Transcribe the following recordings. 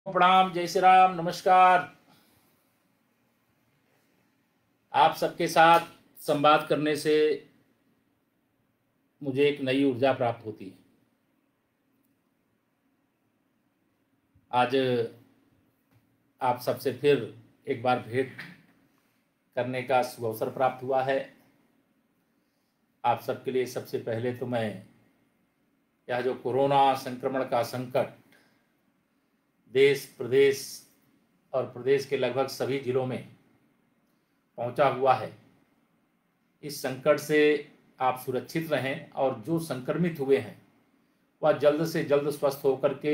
प्रणाम, जय श्री राम, नमस्कार। आप सबके साथ संवाद करने से मुझे एक नई ऊर्जा प्राप्त होती है। आज आप सबसे फिर एक बार भेंट करने का सुअवसर प्राप्त हुआ है। आप सबके लिए सबसे पहले तो मैं यह जो कोरोना संक्रमण का संकट देश प्रदेश और प्रदेश के लगभग सभी जिलों में पहुंचा हुआ है, इस संकट से आप सुरक्षित रहें और जो संक्रमित हुए हैं वह जल्द से जल्द स्वस्थ होकर के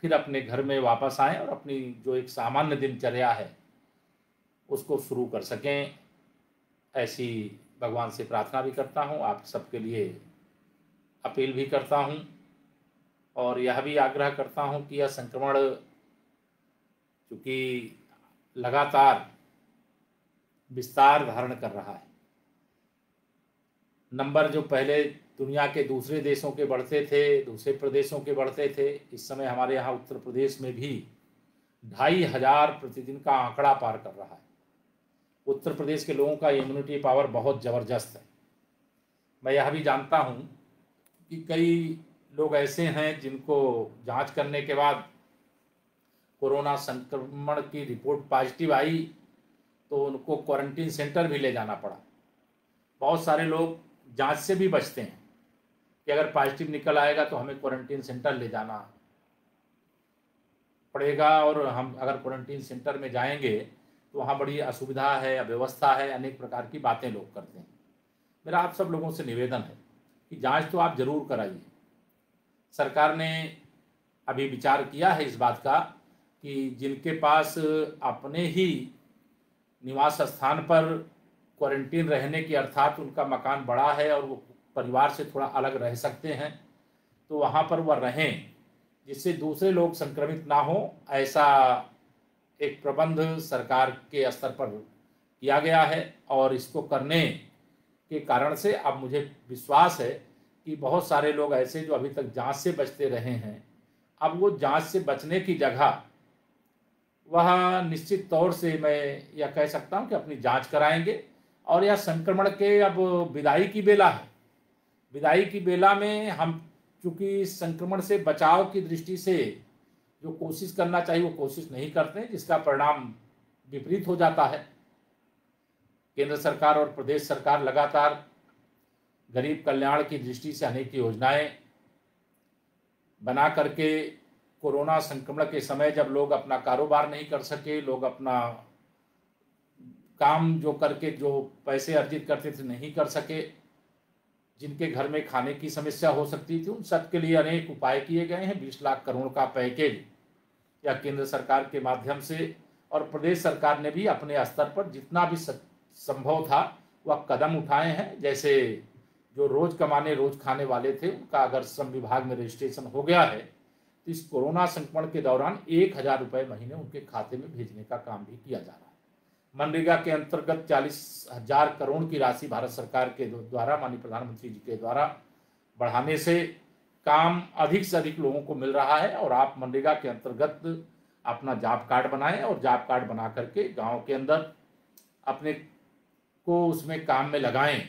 फिर अपने घर में वापस आएं और अपनी जो एक सामान्य दिनचर्या है उसको शुरू कर सकें। ऐसी भगवान से प्रार्थना भी करता हूं, आप सबके लिए अपील भी करता हूं और यह भी आग्रह करता हूं कि यह संक्रमण चूँकि लगातार विस्तार धारण कर रहा है, नंबर जो पहले दुनिया के दूसरे देशों के बढ़ते थे, दूसरे प्रदेशों के बढ़ते थे, इस समय हमारे यहाँ उत्तर प्रदेश में भी 2500 प्रतिदिन का आंकड़ा पार कर रहा है। उत्तर प्रदेश के लोगों का इम्यूनिटी पावर बहुत ज़बरदस्त है। मैं यह भी जानता हूँ कि कई लोग ऐसे हैं जिनको जांच करने के बाद कोरोना संक्रमण की रिपोर्ट पॉजिटिव आई तो उनको क्वारंटीन सेंटर भी ले जाना पड़ा। बहुत सारे लोग जांच से भी बचते हैं कि अगर पॉजिटिव निकल आएगा तो हमें क्वारंटीन सेंटर ले जाना पड़ेगा, और हम अगर क्वारंटीन सेंटर में जाएंगे तो वहाँ बड़ी असुविधा है, अव्यवस्था है, अनेक प्रकार की बातें लोग करते हैं। मेरा आप सब लोगों से निवेदन है कि जांच तो आप जरूर कराइए। सरकार ने अभी विचार किया है इस बात का कि जिनके पास अपने ही निवास स्थान पर क्वारंटीन रहने की, अर्थात उनका मकान बड़ा है और वो परिवार से थोड़ा अलग रह सकते हैं, तो वहाँ पर वह रहें जिससे दूसरे लोग संक्रमित ना हो। ऐसा एक प्रबंध सरकार के स्तर पर किया गया है और इसको करने के कारण से अब मुझे विश्वास है कि बहुत सारे लोग ऐसे जो अभी तक जांच से बचते रहे हैं, अब वो जांच से बचने की जगह वह निश्चित तौर से मैं यह कह सकता हूं कि अपनी जांच कराएंगे। और यह संक्रमण के अब विदाई की बेला है। विदाई की बेला में हम चूंकि संक्रमण से बचाव की दृष्टि से जो कोशिश करना चाहिए वो कोशिश नहीं करते, जिसका परिणाम विपरीत हो जाता है। केंद्र सरकार और प्रदेश सरकार लगातार गरीब कल्याण की दृष्टि से अनेक योजनाएं बना करके कोरोना संक्रमण के समय जब लोग अपना कारोबार नहीं कर सके, लोग अपना काम जो करके जो पैसे अर्जित करते थे नहीं कर सके, जिनके घर में खाने की समस्या हो सकती थी, उन सब के लिए अनेक उपाय किए गए हैं। 20 लाख करोड़ का पैकेज या केंद्र सरकार के माध्यम से और प्रदेश सरकार ने भी अपने स्तर पर जितना भी संभव था वह कदम उठाए हैं। जैसे जो रोज कमाने रोज खाने वाले थे उनका अगर श्रम विभाग में रजिस्ट्रेशन हो गया है तो इस कोरोना संक्रमण के दौरान 1000 रुपये महीने उनके खाते में भेजने का काम भी किया जा रहा है। मनरेगा के अंतर्गत 40,000 करोड़ की राशि भारत सरकार के द्वारा, माननीय प्रधानमंत्री जी के द्वारा बढ़ाने से काम अधिक से अधिक लोगों को मिल रहा है। और आप मनरेगा के अंतर्गत अपना जॉब कार्ड बनाएं और जॉब कार्ड बना करके गांव के अंदर अपने को उसमें काम में लगाएं।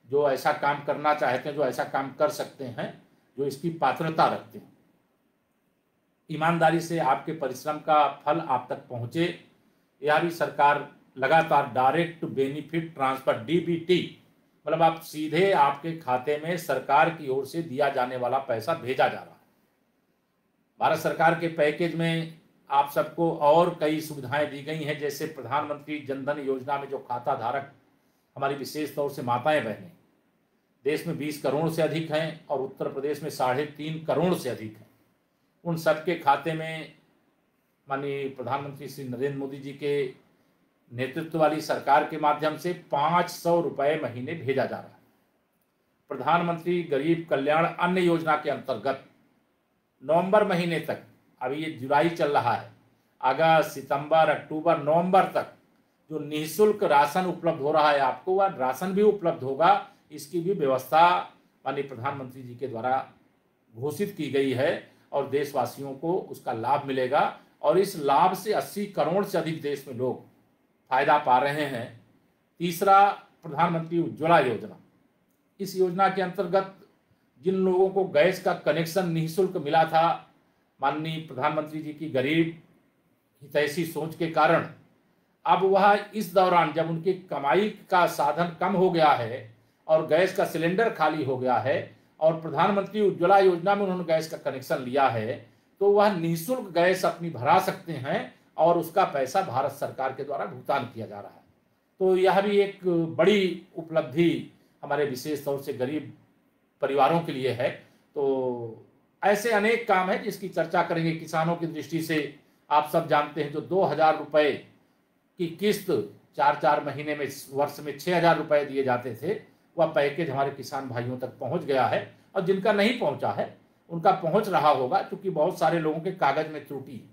जो ऐसा काम करना चाहते हैं, जो ऐसा काम कर सकते हैं, जो इसकी पात्रता रखते हैं, ईमानदारी से आपके परिश्रम का फल आप तक पहुंचे, यह भी सरकार लगातार डायरेक्ट बेनिफिट ट्रांसफर डीबीटी, मतलब आप सीधे आपके खाते में सरकार की ओर से दिया जाने वाला पैसा भेजा जा रहा है। भारत सरकार के पैकेज में आप सबको और कई सुविधाएं दी गई हैं, जैसे प्रधानमंत्री जनधन योजना में जो खाता धारक हमारी विशेष तौर से माताएं बहनें, देश में 20 करोड़ से अधिक हैं और उत्तर प्रदेश में 3.5 करोड़ से अधिक हैं। उन सबके खाते में माननीय प्रधानमंत्री श्री नरेंद्र मोदी जी के नेतृत्व वाली सरकार के माध्यम से 500 रुपये महीने भेजा जा रहा है। प्रधानमंत्री गरीब कल्याण अन्न योजना के अंतर्गत नवंबर महीने तक, अभी ये जुलाई चल रहा है, अगस्त सितंबर अक्टूबर नवंबर तक जो निःशुल्क राशन उपलब्ध हो रहा है आपको, वह राशन भी उपलब्ध होगा। इसकी भी व्यवस्था माननीय प्रधानमंत्री जी के द्वारा घोषित की गई है और देशवासियों को उसका लाभ मिलेगा। और इस लाभ से 80 करोड़ से अधिक देश में लोग फायदा पा रहे हैं। तीसरा, प्रधानमंत्री उज्ज्वला योजना। इस योजना के अंतर्गत जिन लोगों को गैस का कनेक्शन निःशुल्क मिला था, माननीय प्रधानमंत्री जी की गरीब हितैषी सोच के कारण अब वह इस दौरान जब उनकी कमाई का साधन कम हो गया है और गैस का सिलेंडर खाली हो गया है और प्रधानमंत्री उज्ज्वला योजना में उन्होंने गैस का कनेक्शन लिया है, तो वह निःशुल्क गैस अपनी भरा सकते हैं और उसका पैसा भारत सरकार के द्वारा भुगतान किया जा रहा है। तो यह भी एक बड़ी उपलब्धि हमारे विशेष तौर से गरीब परिवारों के लिए है। तो ऐसे अनेक काम हैं जिसकी चर्चा करेंगे। किसानों की दृष्टि से आप सब जानते हैं, जो 2,000 रुपये की किस्त 4-4 महीने में, वर्ष में 6,000 रुपये दिए जाते थे, वह पैकेज हमारे किसान भाइयों तक पहुंच गया है। और जिनका नहीं पहुंचा है उनका पहुंच रहा होगा, क्योंकि बहुत सारे लोगों के कागज में त्रुटि है।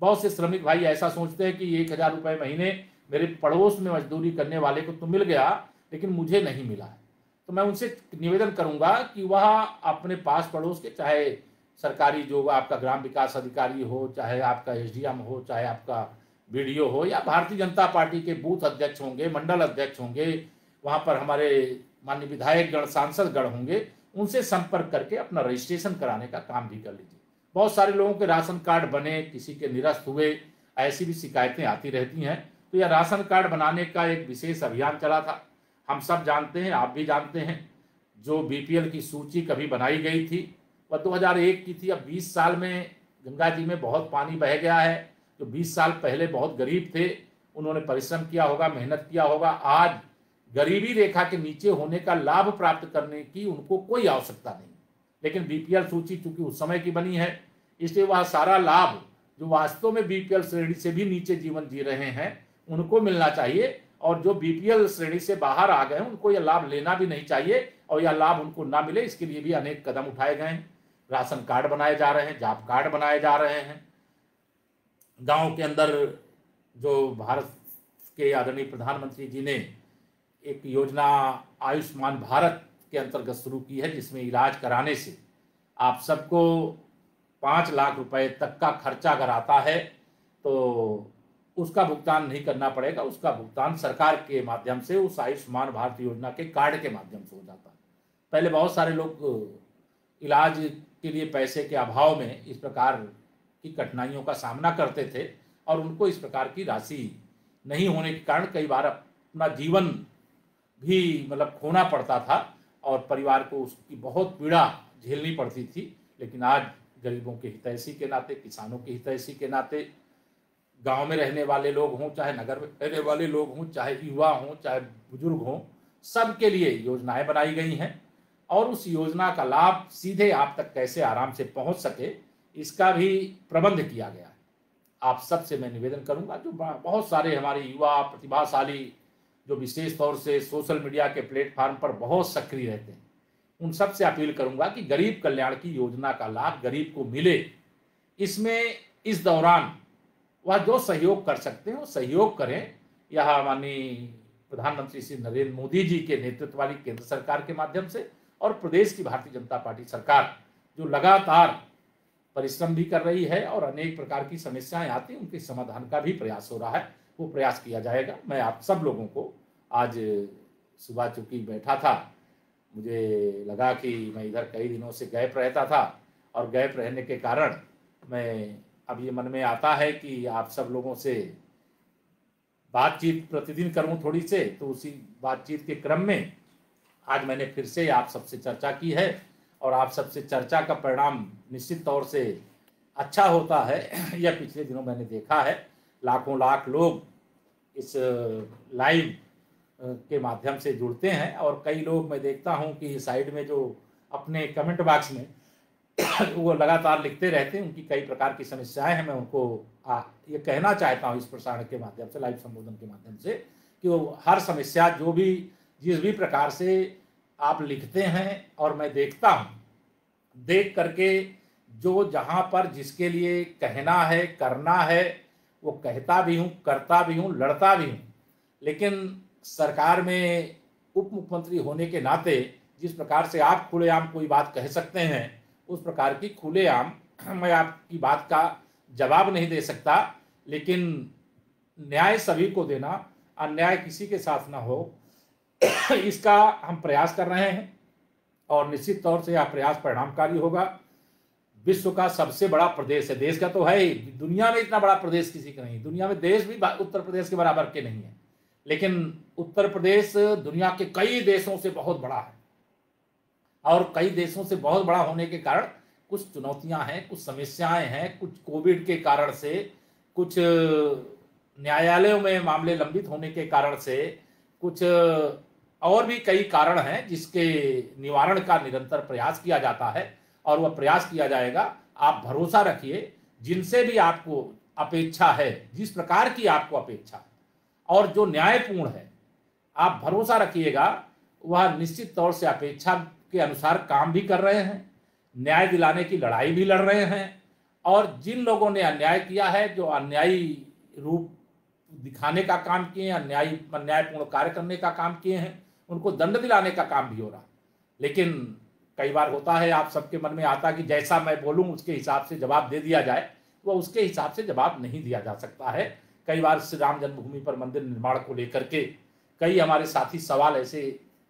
बहुत से श्रमिक भाई ऐसा सोचते हैं कि 1,000 रुपये महीने मेरे पड़ोस में मजदूरी करने वाले को तो मिल गया, लेकिन मुझे नहीं मिला है। तो मैं उनसे निवेदन करूंगा कि वह अपने पास पड़ोस के, चाहे सरकारी जो आपका ग्राम विकास अधिकारी हो, चाहे आपका एसडीएम हो, चाहे आपका बीडीओ हो, या भारतीय जनता पार्टी के बूथ अध्यक्ष होंगे, मंडल अध्यक्ष होंगे, वहां पर हमारे माननीय विधायक गण, सांसद गण होंगे, उनसे संपर्क करके अपना रजिस्ट्रेशन कराने का काम भी कर लीजिए। बहुत सारे लोगों के राशन कार्ड बने, किसी के निरस्त हुए, ऐसी भी शिकायतें आती रहती हैं। तो यह राशन कार्ड बनाने का एक विशेष अभियान चला था। हम सब जानते हैं, आप भी जानते हैं, जो बीपीएल की सूची कभी बनाई गई थी वह 2001 की थी। अब 20 साल में गंगा जी में बहुत पानी बह गया है। जो 20 साल पहले बहुत गरीब थे, उन्होंने परिश्रम किया होगा, मेहनत किया होगा, आज गरीबी रेखा के नीचे होने का लाभ प्राप्त करने की उनको कोई आवश्यकता नहीं। लेकिन बीपीएल सूची चूंकि उस समय की बनी है, इसलिए वह सारा लाभ जो वास्तव में बीपीएल श्रेणी से भी नीचे जीवन जी रहे हैं उनको मिलना चाहिए, और जो बीपीएल श्रेणी से बाहर आ गए हैं उनको यह लाभ लेना भी नहीं चाहिए, और यह लाभ उनको ना मिले इसके लिए भी अनेक कदम उठाए गए हैं। राशन कार्ड बनाए जा रहे हैं, जॉब कार्ड बनाए जा रहे हैं। गांव के अंदर जो भारत के आदरणीय प्रधानमंत्री जी ने एक योजना आयुष्मान भारत के अंतर्गत शुरू की है, जिसमें इलाज कराने से आप सबको 5 लाख रुपए तक का खर्चा अगर आता है तो उसका भुगतान नहीं करना पड़ेगा। उसका भुगतान सरकार के माध्यम से उस आयुष्मान भारत योजना के कार्ड के माध्यम से हो जाता है। पहले बहुत सारे लोग इलाज के लिए पैसे के अभाव में इस प्रकार की कठिनाइयों का सामना करते थे, और उनको इस प्रकार की राशि नहीं होने के कारण कई बार अपना जीवन भी मतलब खोना पड़ता था और परिवार को उसकी बहुत पीड़ा झेलनी पड़ती थी। लेकिन आज गरीबों के हितैषी के नाते, किसानों के हितैषी के नाते, गांव में रहने वाले लोग हों, चाहे नगर में रहने वाले लोग हों, चाहे युवा हों, चाहे बुजुर्ग हों, सबके लिए योजनाएं बनाई गई हैं। और उस योजना का लाभ सीधे आप तक कैसे आराम से पहुंच सके, इसका भी प्रबंध किया गया है। आप सबसे मैं निवेदन करूंगा, जो बहुत सारे हमारे युवा प्रतिभाशाली जो विशेष तौर से सोशल मीडिया के प्लेटफॉर्म पर बहुत सक्रिय रहते हैं, उन सब से अपील करूंगा कि गरीब कल्याण की योजना का लाभ गरीब को मिले। इसमें इस दौरान वह जो सहयोग कर सकते हैं वो सहयोग करें। यह माननीय प्रधानमंत्री श्री नरेंद्र मोदी जी के नेतृत्व वाली केंद्र सरकार के माध्यम से और प्रदेश की भारतीय जनता पार्टी सरकार जो लगातार परिश्रम भी कर रही है और अनेक प्रकार की समस्याएं आती हैं उनके समाधान का भी प्रयास हो रहा है, वो प्रयास किया जाएगा। मैं आप सब लोगों को आज सुबह चूंकि बैठा था, मुझे लगा कि मैं इधर कई दिनों से गैप रहता था, और गैप रहने के कारण मैं अब ये मन में आता है कि आप सब लोगों से बातचीत प्रतिदिन करूं थोड़ी से। तो उसी बातचीत के क्रम में आज मैंने फिर से आप सबसे चर्चा की है, और आप सबसे चर्चा का परिणाम निश्चित तौर से अच्छा होता है। यह पिछले दिनों मैंने देखा है, लाखों लाख लोग इस लाइव के माध्यम से जुड़ते हैं, और कई लोग मैं देखता हूं कि साइड में जो अपने कमेंट बॉक्स में वो लगातार लिखते रहते हैं, उनकी कई प्रकार की समस्याएं हैं। मैं उनको ये कहना चाहता हूं इस प्रसारण के माध्यम से, लाइव संबोधन के माध्यम से, कि वो हर समस्या जो भी जिस भी प्रकार से आप लिखते हैं, और मैं देखता हूं, देख करके जो जहां पर जिसके लिए कहना है, करना है, वो कहता भी हूं, करता भी हूं, लड़ता भी हूं। लेकिन सरकार में उप मुख्यमंत्री होने के नाते जिस प्रकार से आप खुलेआम कोई बात कह सकते हैं, उस प्रकार की खुलेआम मैं आपकी बात का जवाब नहीं दे सकता, लेकिन न्याय सभी को देना, अन्याय किसी के साथ ना हो, इसका हम प्रयास कर रहे हैं और निश्चित तौर से यह प्रयास परिणामकारी होगा। विश्व का सबसे बड़ा प्रदेश है, देश का तो है ही, दुनिया में इतना बड़ा प्रदेश किसी का नहीं, दुनिया में देश भी उत्तर प्रदेश के बराबर के नहीं है, लेकिन उत्तर प्रदेश दुनिया के कई देशों से बहुत बड़ा है और कई देशों से बहुत बड़ा होने के कारण कुछ चुनौतियां हैं, कुछ समस्याएं हैं, कुछ कोविड के कारण से, कुछ न्यायालयों में मामले लंबित होने के कारण से, कुछ और भी कई कारण हैं जिसके निवारण का निरंतर प्रयास किया जाता है और वह प्रयास किया जाएगा। आप भरोसा रखिए, जिनसे भी आपको अपेक्षा है, जिस प्रकार की आपको अपेक्षा है और जो न्यायपूर्ण है, आप भरोसा रखिएगा वह निश्चित तौर से अपेक्षा के अनुसार काम भी कर रहे हैं, न्याय दिलाने की लड़ाई भी लड़ रहे हैं। और जिन लोगों ने अन्याय किया है, जो अन्यायी रूप दिखाने का काम किए हैं, अन्यायपूर्ण कार्य करने का काम किए हैं, उनको दंड दिलाने का काम भी हो रहा। लेकिन कई बार होता है, आप सबके मन में आता कि जैसा मैं बोलूं उसके हिसाब से जवाब दे दिया जाए, वह उसके हिसाब से जवाब नहीं दिया जा सकता है। कई बार श्री राम जन्मभूमि पर मंदिर निर्माण को लेकर के कई हमारे साथी सवाल ऐसे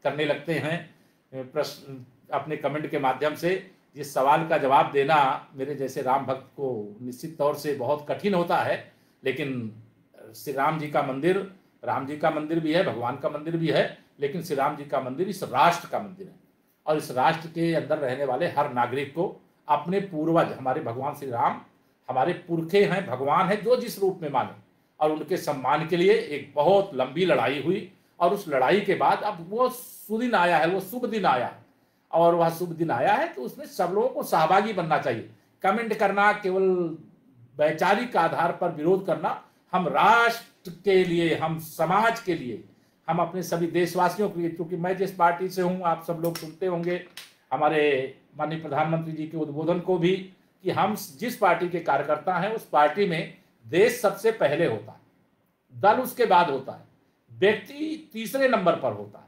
करने लगते हैं प्रश्न अपने कमेंट के माध्यम से, जिस सवाल का जवाब देना मेरे जैसे राम भक्त को निश्चित तौर से बहुत कठिन होता है। लेकिन श्री राम जी का मंदिर, राम जी का मंदिर भी है, भगवान का मंदिर भी है, लेकिन श्री राम जी का मंदिर इस राष्ट्र का मंदिर है और इस राष्ट्र के अंदर रहने वाले हर नागरिक को अपने पूर्वज, हमारे भगवान श्री राम हमारे पुरखे हैं, भगवान है, जो जिस रूप में माने, और उनके सम्मान के लिए एक बहुत लंबी लड़ाई हुई और उस लड़ाई के बाद अब वो सुदिन आया है, वो शुभ दिन आया है और वह शुभ दिन आया है, तो उसमें सब लोगों को सहभागी बनना चाहिए। कमेंट करना, केवल वैचारिक आधार पर विरोध करना, हम राष्ट्र के लिए, हम समाज के लिए, हम अपने सभी देशवासियों के लिए, क्योंकि मैं जिस पार्टी से हूं, आप सब लोग सुनते होंगे हमारे माननीय प्रधानमंत्री जी के उद्बोधन को भी, कि हम जिस पार्टी के कार्यकर्ता हैं उस पार्टी में देश सबसे पहले होता है, दल उसके बाद होता है, व्यक्ति तीसरे नंबर पर होता है।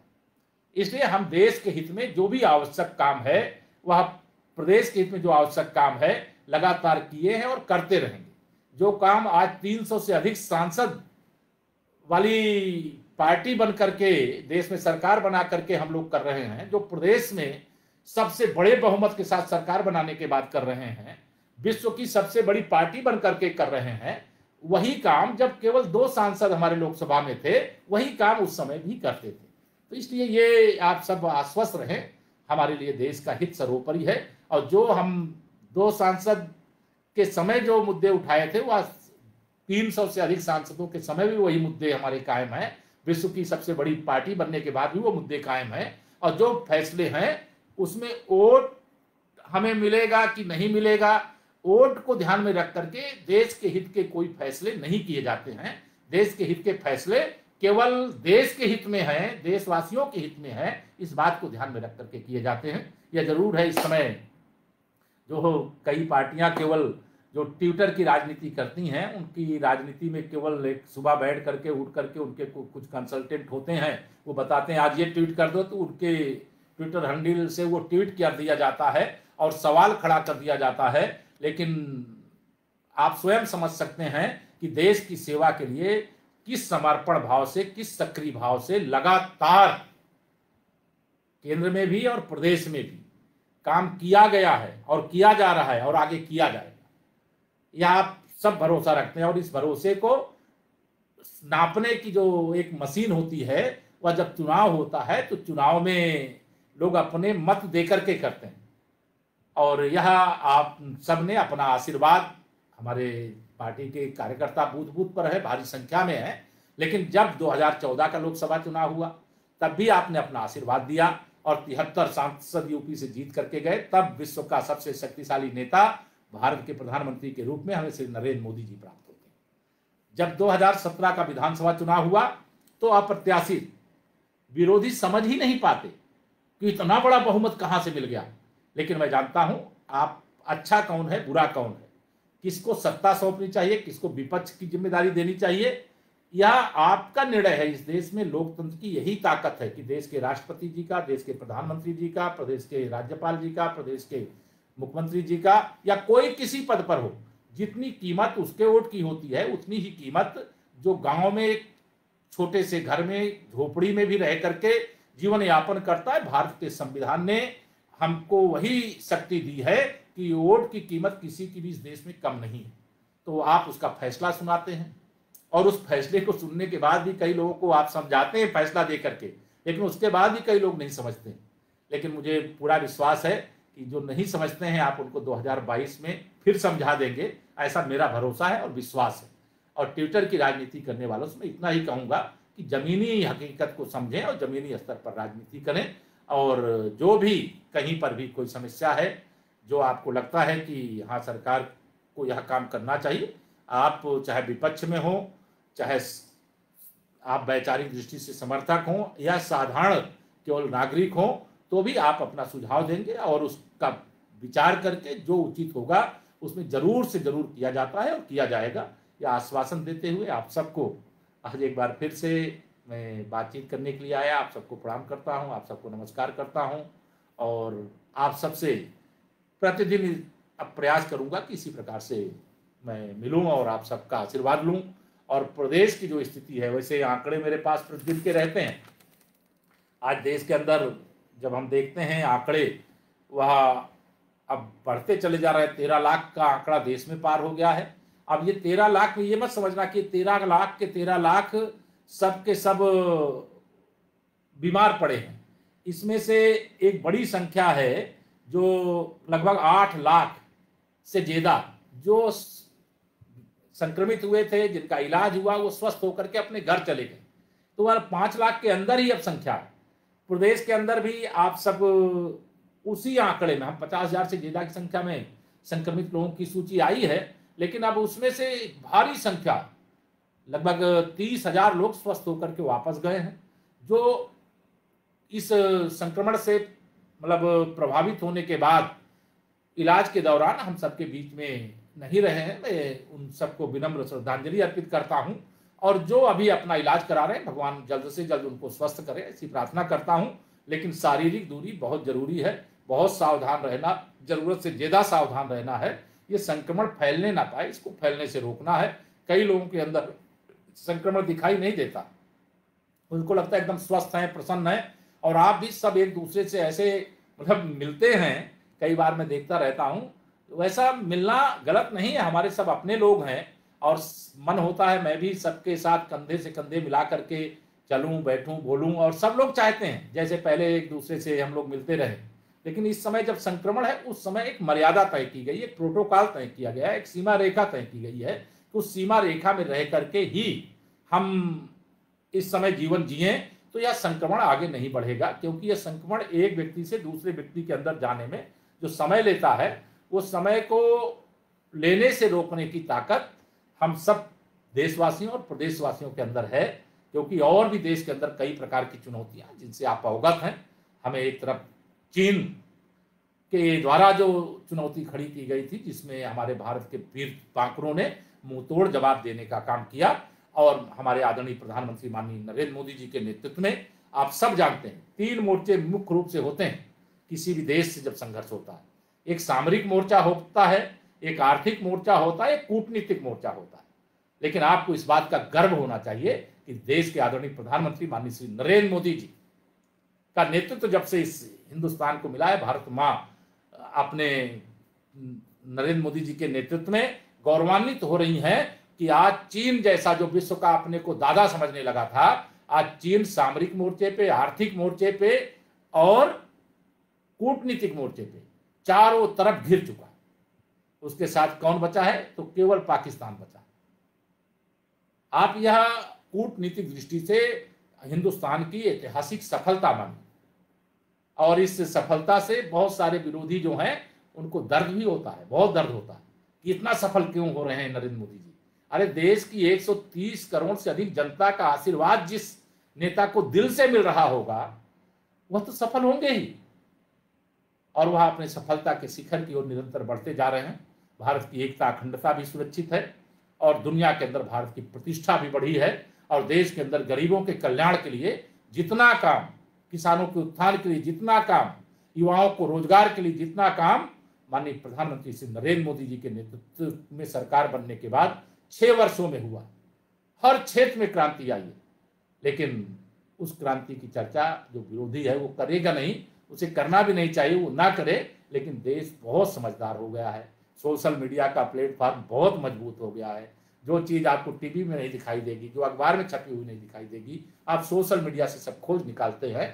इसलिए हम देश के हित में जो भी आवश्यक काम है, वह प्रदेश के हित में जो आवश्यक काम है लगातार किए हैं और करते रहेंगे। जो काम आज 300 से अधिक सांसद वाली पार्टी बन करके देश में सरकार बना करके हम लोग कर रहे हैं, जो प्रदेश में सबसे बड़े बहुमत के साथ सरकार बनाने के बाद कर रहे हैं, विश्व की सबसे बड़ी पार्टी बन करके कर रहे हैं, वही काम जब केवल 2 सांसद हमारे लोकसभा में थे, वही काम उस समय भी करते थे। तो इसलिए ये आप सब आश्वस्त रहें, हमारे लिए देश का हित सर्वोपरि है। और जो हम 2 सांसद के समय जो मुद्दे उठाए थे, वह 300 से अधिक सांसदों के समय भी वही मुद्दे हमारे कायम हैं। विश्व की सबसे बड़ी पार्टी बनने के बाद भी वो मुद्दे कायम हैं और जो फैसले हैं उसमें वोट हमें मिलेगा कि नहीं मिलेगा, वोट को ध्यान में रख करके देश के हित के कोई फैसले नहीं किए जाते हैं। देश के हित के फैसले केवल देश के हित में है, देशवासियों के हित में है, इस बात को ध्यान में रख करके किए जाते हैं। यह जरूर है, इस समय जो कई पार्टियां केवल जो ट्विटर की राजनीति करती हैं, उनकी राजनीति में केवल एक सुबह बैठ करके उठ करके उनके कुछ कंसल्टेंट होते हैं, वो बताते हैं आज ये ट्वीट कर दो, तो उनके ट्विटर हैंडल से वो ट्वीट कर दिया जाता है और सवाल खड़ा कर दिया जाता है। लेकिन आप स्वयं समझ सकते हैं कि देश की सेवा के लिए किस समर्पण भाव से, किस सक्रिय भाव से लगातार केंद्र में भी और प्रदेश में भी काम किया गया है और किया जा रहा है और आगे किया जाएगा। यह आप सब भरोसा रखते हैं और इस भरोसे को नापने की जो एक मशीन होती है, वह जब चुनाव होता है तो चुनाव में लोग अपने मत देकर के करते हैं और यह आप सब ने अपना आशीर्वाद, हमारे पार्टी के कार्यकर्ता बूथ बूथ पर है, भारी संख्या में है, लेकिन जब 2014 का लोकसभा चुनाव हुआ तब भी आपने अपना आशीर्वाद दिया और 73 सांसद यूपी से जीत करके गए। तब विश्व का सबसे शक्तिशाली नेता, भारत के प्रधानमंत्री के रूप में हमें श्री नरेंद्र मोदी जी प्राप्त होते हैं। जब 2017 का विधानसभा चुनाव हुआ तो अप्रत्याशित, विरोधी समझ ही नहीं पाते कि इतना बड़ा बहुमत कहां से मिल गया। लेकिन मैं जानता हूं आप अच्छा कौन है, बुरा कौन है, किसको सत्ता सौंपनी चाहिए, किसको विपक्ष की जिम्मेदारी देनी चाहिए, यह आपका निर्णय है। इस देश में लोकतंत्र की यही ताकत है कि देश के राष्ट्रपति जी का, देश के प्रधानमंत्री जी का, प्रदेश के राज्यपाल जी का, प्रदेश के मुख्यमंत्री जी का, या कोई किसी पद पर हो, जितनी कीमत उसके वोट की होती है उतनी ही कीमत जो गांव में एक छोटे से घर में झोपड़ी में भी रह करके जीवन यापन करता है, भारत के संविधान ने हमको वही शक्ति दी है कि वोट की कीमत किसी की भी इस देश में कम नहीं है। तो आप उसका फैसला सुनाते हैं और उस फैसले को सुनने के बाद भी कई लोगों को आप समझाते हैं फैसला दे करके, लेकिन उसके बाद भी कई लोग नहीं समझते। लेकिन मुझे पूरा विश्वास है कि जो नहीं समझते हैं आप उनको 2022 में फिर समझा देंगे, ऐसा मेरा भरोसा है और विश्वास है। और ट्विटर की राजनीति करने वालों से मैं इतना ही कहूंगा कि जमीनी हकीकत को समझें और जमीनी स्तर पर राजनीति करें। और जो भी कहीं पर भी कोई समस्या है, जो आपको लगता है कि यहाँ सरकार को यह काम करना चाहिए, आप चाहे विपक्ष में हो, चाहे आप वैचारिक दृष्टि से समर्थक हों या साधारण केवल नागरिक हों, तो भी आप अपना सुझाव देंगे और उसका विचार करके जो उचित होगा उसमें जरूर से जरूर किया जाता है और किया जाएगा। यह आश्वासन देते हुए आप सबको आज एक बार फिर से मैं बातचीत करने के लिए आया। आप सबको प्रणाम करता हूं, आप सबको नमस्कार करता हूं और आप सबसे प्रतिदिन अब प्रयास करूंगा कि इसी प्रकार से मैं मिलूं और आप सबका आशीर्वाद लूं। और प्रदेश की जो स्थिति है, वैसे आंकड़े मेरे पास प्रतिदिन के रहते हैं। आज देश के अंदर जब हम देखते हैं आंकड़े, वह अब बढ़ते चले जा रहे हैं। 13 लाख का आंकड़ा देश में पार हो गया है। अब ये 13 लाख में ये मत समझना कि 13 लाख के 13 लाख सब के सब बीमार पड़े हैं। इसमें से एक बड़ी संख्या है जो लगभग 8 लाख से ज्यादा जो संक्रमित हुए थे, जिनका इलाज हुआ, वो स्वस्थ होकर के अपने घर चले गए। तो वह 5 लाख के अंदर ही अब संख्या है। प्रदेश के अंदर भी आप सब उसी आंकड़े में, हम 50,000 से ज्यादा की संख्या में संक्रमित लोगों की सूची आई है, लेकिन अब उसमें से भारी संख्या लगभग 30,000 लोग स्वस्थ होकर के वापस गए हैं, जो इस संक्रमण से मतलब प्रभावित होने के बाद इलाज के दौरान हम सबके बीच में नहीं रहे हैं। मैं उन सबको विनम्र श्रद्धांजलि अर्पित करता हूं और जो अभी अपना इलाज करा रहे हैं, भगवान जल्द से जल्द उनको स्वस्थ करे, ऐसी प्रार्थना करता हूं। लेकिन शारीरिक दूरी बहुत जरूरी है, बहुत सावधान रहना, जरूरत से ज्यादा सावधान रहना है। ये संक्रमण फैलने ना पाए, इसको फैलने से रोकना है। कई लोगों के अंदर संक्रमण दिखाई नहीं देता, उनको लगता है एकदम स्वस्थ हैं, प्रसन्न हैं। और आप भी सब एक दूसरे से ऐसे मतलब मिलते हैं, कई बार मैं देखता रहता हूं, वैसा मिलना गलत नहीं है। हमारे सब अपने लोग हैं और मन होता है मैं भी सबके साथ कंधे से कंधे मिला करके चलूं, बैठूं, बोलूं। और सब लोग चाहते हैं जैसे पहले एक दूसरे से हम लोग मिलते रहे। लेकिन इस समय जब संक्रमण है, उस समय एक मर्यादा तय की गई, एक प्रोटोकॉल तय किया गया है, एक सीमा रेखा तय की गई है कि उस सीमा रेखा में रह करके ही हम इस समय जीवन जिए, तो यह संक्रमण आगे नहीं बढ़ेगा। क्योंकि यह संक्रमण एक व्यक्ति से दूसरे व्यक्ति के अंदर जाने में जो समय लेता है, वो समय को लेने से रोकने की ताकत हम सब देशवासियों और प्रदेशवासियों के अंदर है। क्योंकि और भी देश के अंदर कई प्रकार की चुनौतियां जिनसे आप अवगत हैं। हमें एक तरफ चीन के द्वारा जो चुनौती खड़ी की गई थी, जिसमें हमारे भारत के वीर बांकुरों ने मुंह तोड़ जवाब देने का काम किया, और हमारे आदरणीय प्रधानमंत्री माननीय नरेंद्र मोदी जी के नेतृत्व में, आप सब जानते हैं 3 मोर्चे मुख्य रूप से होते हैं किसी भी देश से जब संघर्ष होता है। एक सामरिक मोर्चा होता है, एक आर्थिक मोर्चा होता है, एक कूटनीतिक मोर्चा होता है। लेकिन आपको इस बात का गर्व होना चाहिए कि देश के आदरणीय प्रधानमंत्री माननीय श्री नरेंद्र मोदी जी का नेतृत्व जब से इस हिंदुस्तान को मिला है, भारत माँ अपने नरेंद्र मोदी जी के नेतृत्व में गौरवान्वित हो रही हैं कि आज चीन जैसा जो विश्व का अपने को दादा समझने लगा था, आज चीन सामरिक मोर्चे पे, आर्थिक मोर्चे पे और कूटनीतिक मोर्चे पे चारों तरफ घिर चुका है। उसके साथ कौन बचा है? तो केवल पाकिस्तान बचा। आप यह कूटनीतिक दृष्टि से हिंदुस्तान की ऐतिहासिक सफलता मानी, और इस सफलता से बहुत सारे विरोधी जो हैं उनको दर्द भी होता है, बहुत दर्द होता है कि इतना सफल क्यों हो रहे हैं नरेंद्र मोदी जी। अरे देश की 130 करोड़ से अधिक जनता का आशीर्वाद जिस नेता को दिल से मिल रहा होगा, वह तो सफल होंगे ही, और वह अपने सफलता के शिखर की ओर निरंतर बढ़ते जा रहे हैं। भारत की एकता अखंडता भी सुरक्षित है और दुनिया के अंदर भारत की प्रतिष्ठा भी बढ़ी है। और देश के अंदर गरीबों के कल्याण के लिए जितना काम, किसानों के उत्थान के लिए जितना काम, युवाओं को रोजगार के लिए जितना काम माननीय प्रधानमंत्री श्री नरेंद्र मोदी जी के नेतृत्व में सरकार बनने के बाद 6 वर्षों में हुआ। हर क्षेत्र में क्रांति आई है, लेकिन उस क्रांति की चर्चा जो विरोधी है वो करेगा नहीं, उसे करना भी नहीं चाहिए, वो ना करे। लेकिन देश बहुत समझदार हो गया है, सोशल मीडिया का प्लेटफॉर्म बहुत मजबूत हो गया है। जो चीज़ आपको टीवी में नहीं दिखाई देगी, जो अखबार में छपी हुई नहीं दिखाई देगी, आप सोशल मीडिया से सब खोज निकालते हैं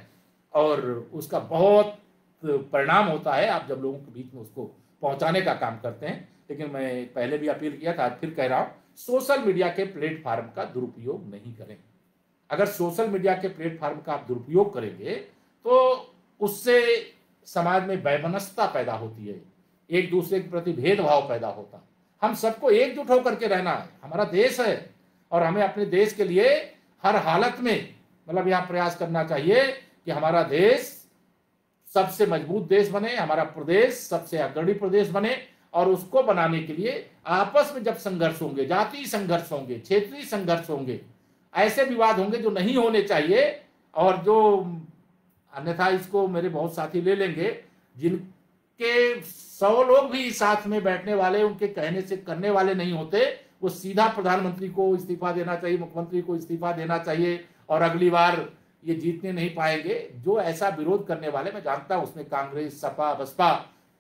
और उसका बहुत परिणाम होता है आप जब लोगों के बीच में उसको पहुंचाने का काम करते हैं। लेकिन मैं पहले भी अपील किया था, फिर कह रहा हूं, सोशल मीडिया के प्लेटफॉर्म का दुरुपयोग नहीं करें। अगर सोशल मीडिया के प्लेटफॉर्म का आप दुरुपयोग करेंगे तो उससे समाज में वैमनस्यता पैदा होती है, एक दूसरे के प्रति भेदभाव पैदा होता है। हम सबको एकजुट होकर के रहना है, हमारा देश है और हमें अपने देश के लिए हर हालत में मतलब यह प्रयास करना चाहिए कि हमारा देश सबसे मजबूत देश बने, हमारा प्रदेश सबसे अग्रणी प्रदेश बने। और उसको बनाने के लिए आपस में जब संघर्ष होंगे, जातीय संघर्ष होंगे, क्षेत्रीय संघर्ष होंगे, ऐसे विवाद होंगे जो नहीं होने चाहिए और जो अन्यथा इसको मेरे बहुत साथी ले लेंगे, जिनके 100 लोग भी साथ में बैठने वाले उनके कहने से करने वाले नहीं होते, वो सीधा प्रधानमंत्री को इस्तीफा देना चाहिए, मुख्यमंत्री को इस्तीफा देना चाहिए और अगली बार ये जीतने नहीं पाएंगे। जो ऐसा विरोध करने वाले, मैं जानता हूं उसमें कांग्रेस, सपा, बसपा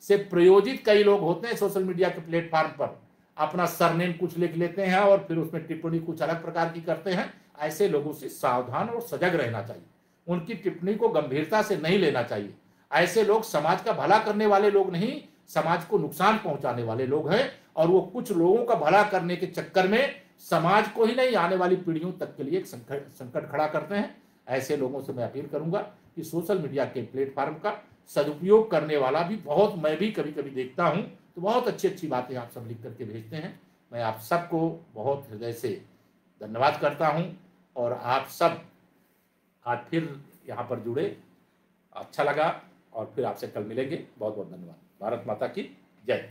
से प्रयोजित कई लोग होते हैं। सोशल मीडिया के प्लेटफॉर्म पर अपना सरनेम कुछ लिख लेते हैं और फिर उसमें टिप्पणी कुछ अलग प्रकार की करते हैं। ऐसे लोगों से सावधान और सजग रहना चाहिए, उनकी टिप्पणी को गंभीरता से नहीं लेना चाहिए। ऐसे लोग समाज का भला करने वाले लोग नहीं, समाज को नुकसान पहुंचाने वाले लोग हैं और वो कुछ लोगों का भला करने के चक्कर में समाज को ही नहीं, आने वाली पीढ़ियों तक के लिए एक संकट खड़ा करते हैं। ऐसे लोगों से मैं अपील करूंगा कि सोशल मीडिया के प्लेटफॉर्म का सदुपयोग करने वाला भी बहुत, मैं भी कभी कभी देखता हूं तो बहुत अच्छी अच्छी बातें आप सब लिख करके भेजते हैं। मैं आप सबको बहुत हृदय से धन्यवाद करता हूं और आप सब आज फिर यहाँ पर जुड़े, अच्छा लगा और फिर आपसे कल मिलेंगे। बहुत बहुत धन्यवाद। भारत माता की जय।